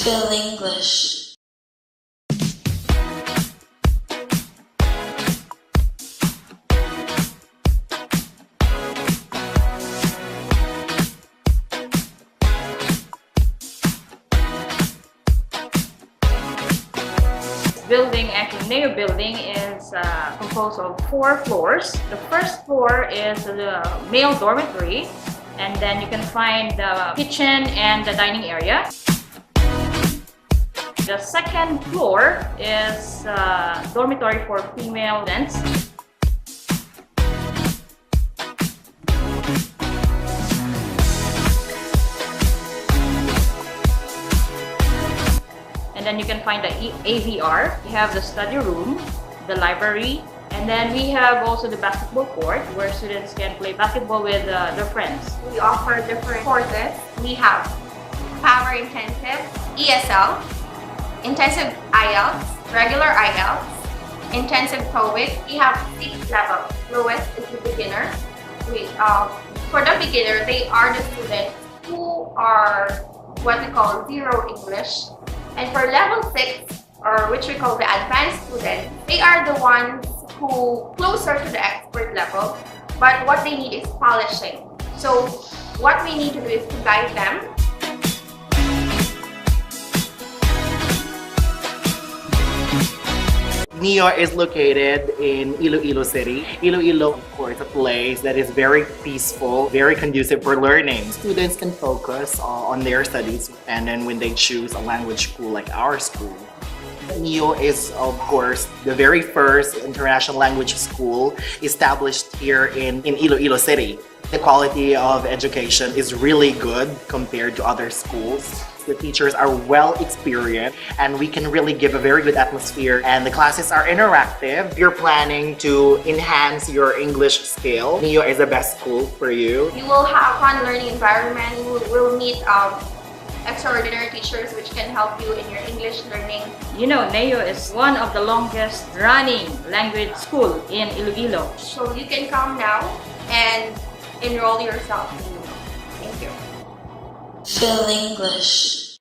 Phil English. Building, actually Neo building is composed of 4 floors. The first floor is the male dormitory, and then you can find the kitchen and the dining area. The second floor is dormitory for female students. And then you can find the AVR. You have the study room, the library, and then we have also the basketball court where students can play basketball with their friends. We offer different courses. We have Power Intensive, ESL, Intensive IELTS, Regular IELTS, Intensive TOEIC. We have 6 levels. Lowest is the beginner. For the beginner, they are the students who are what we call zero English. And for level 6, or which we call the advanced students, they are the ones who closer to the expert level, but what they need is polishing. So what we need to do is to guide them. Neo is located in Iloilo City. Iloilo, of course, a place that is very peaceful, very conducive for learning. Students can focus on their studies, and then when they choose a language school like our school. Neo is, of course, the very first international language school established here in Iloilo City. The quality of education is really good compared to other schools. The teachers are well experienced and we can really give a very good atmosphere, and the classes are interactive. If you're planning to enhance your English skill, Neo is the best school for you. You will have fun learning environment. You will meet extraordinary teachers which can help you in your English learning. You know, Neo is one of the longest running language school in Iloilo. So you can come now and enroll yourself in Neo. Thank you. Phil English.